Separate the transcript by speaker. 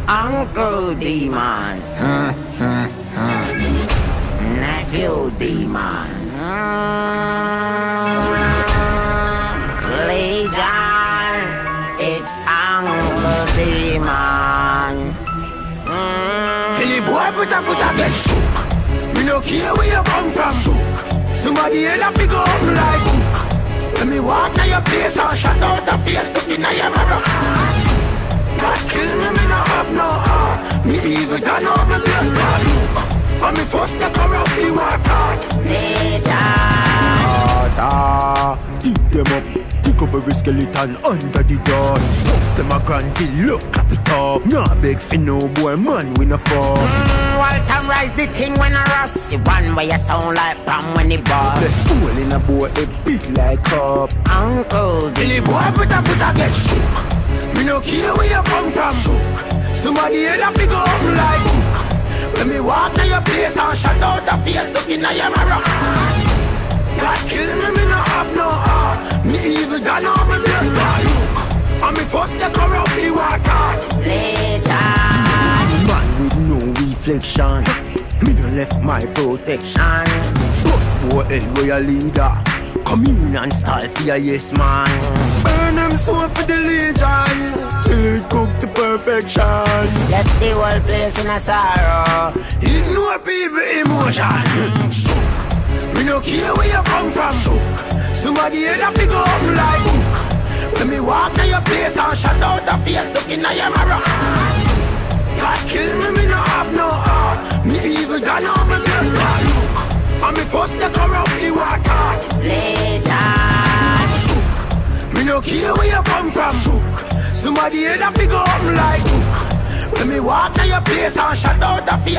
Speaker 1: Uncle Demon, Nephew Demon, Legion, it's Uncle Demon.
Speaker 2: Any boy put a foot against shook. Me no care where you come from, shook. Somebody else have to go up like hook. When me walk to your place and shut out the face, looking at your mirror. God kill me, me no have no heart. Me evil done all me blood God look. And me first to corrupt the water. Dig them up, pick up every skeleton under the door. Folks them a grand feel love clap it up. Nah beg for no boy, man we no fall.
Speaker 1: Walter rise the thing when I rust. The one where you sound like Pam when he bust.
Speaker 2: The fool in a boy, a big like cup.
Speaker 1: Uncle
Speaker 2: Any boy put a foot against shook. Me no care where you come from, shook. Somebody else have to go up like hook. When me walk to your place and shut out the face, looking at your mirror. God kill me, me no have no heart. Me evil done all me blood God look. And me first to corrupt the water.
Speaker 1: Legion,
Speaker 2: Man with no reflection. Me no left my protection. Boss boy hell where your leader. Come in and stall for your yes man. Burn them soul for the Legion till it cook to perfection.
Speaker 1: left the whole place in a sorrow.
Speaker 2: Ignore people emotion. Shook. Me no care where you come from, shook. Somebody else have to go up like hook. When me walk to your place and shut out the face, looking at your mirror. God kill me, me no have no heart. Me evil done all me blood God look. And me first to corrupt the water.
Speaker 1: Legion,
Speaker 2: Shook. Me no care where you come from, shook. Somebody else have to go up like hook. When me walk to your place and shut out the face.